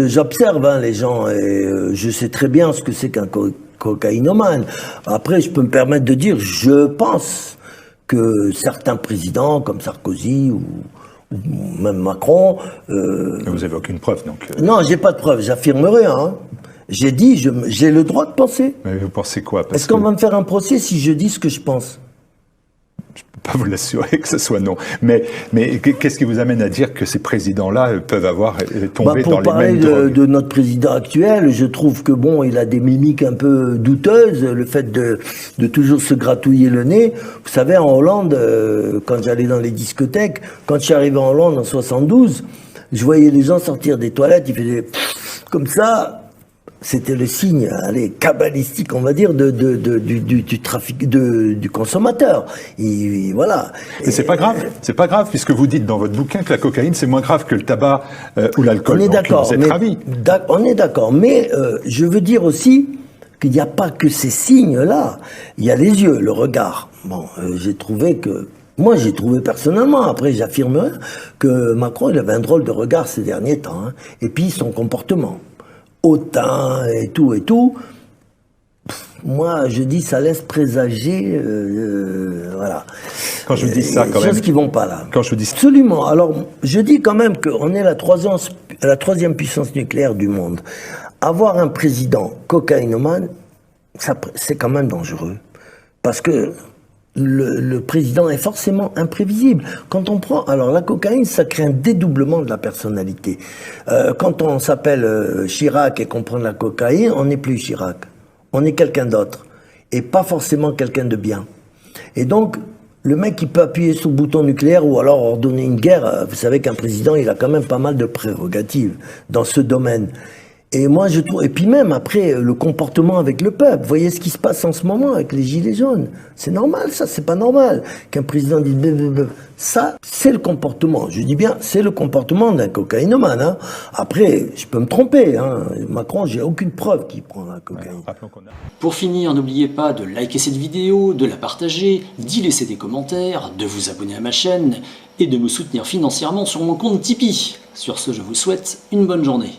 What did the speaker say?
J'observe les gens et je sais très bien ce que c'est qu'un cocaïnomane. Après, je peux me permettre de dire, je pense que certains présidents comme Sarkozy ou même Macron... Vous n'avez aucune preuve, donc... Non, j'ai pas de preuve, j'affirme rien. Hein. J'ai dit, j'ai le droit de penser. Mais vous pensez quoi? Est-ce qu'on va me faire un procès si je dis ce que je pense? Je ne peux pas vous l'assurer que ce soit non. Mais qu'est-ce qui vous amène à dire que ces présidents-là peuvent avoir tombé dans les mêmes drogues? Pour parler de notre président actuel, je trouve que bon, il a des mimiques un peu douteuses. Le fait de toujours se gratouiller le nez. Vous savez, en Hollande, quand j'allais dans les discothèques, quand je suis arrivé en Hollande en 72, je voyais les gens sortir des toilettes, ils faisaient comme ça. C'était le signe, allez, cabalistique, on va dire, du trafic, du consommateur. Et voilà. Et c'est pas grave, puisque vous dites dans votre bouquin que la cocaïne, c'est moins grave que le tabac ou l'alcool. On est d'accord. Vous êtes ravis. On est d'accord. Mais je veux dire aussi qu'il n'y a pas que ces signes-là. Il y a les yeux, le regard. Bon, j'ai trouvé personnellement, après j'affirme que Macron, il avait un drôle de regard ces derniers temps. Hein. Et puis son comportement. Hautain et tout. Moi, je dis, ça laisse présager, voilà. Quand je vous dis ça, quand même. Choses qui vont pas là. Quand je vous dis... Absolument. Alors, je dis quand même qu'on est la troisième puissance nucléaire du monde. Avoir un président cocaïnomane, c'est quand même dangereux. Parce que le président est forcément imprévisible. Quand on prend... Alors, la cocaïne, ça crée un dédoublement de la personnalité. Quand on s'appelle Chirac et qu'on prend de la cocaïne, on n'est plus Chirac. On est quelqu'un d'autre. Et pas forcément quelqu'un de bien. Et donc, le mec qui peut appuyer sur le bouton nucléaire ou alors ordonner une guerre, vous savez qu'un président, il a quand même pas mal de prérogatives dans ce domaine. Et moi, je trouve, et puis même après, le comportement avec le peuple. Vous voyez ce qui se passe en ce moment avec les gilets jaunes. C'est normal, ça, c'est pas normal. Qu'un président dise ça, c'est le comportement. Je dis bien, c'est le comportement d'un cocaïnomane. Hein. Après, je peux me tromper. Hein. Macron, j'ai aucune preuve qu'il prend la cocaïne. Pour finir, n'oubliez pas de liker cette vidéo, de la partager, d'y laisser des commentaires, de vous abonner à ma chaîne et de me soutenir financièrement sur mon compte Tipeee. Sur ce, je vous souhaite une bonne journée.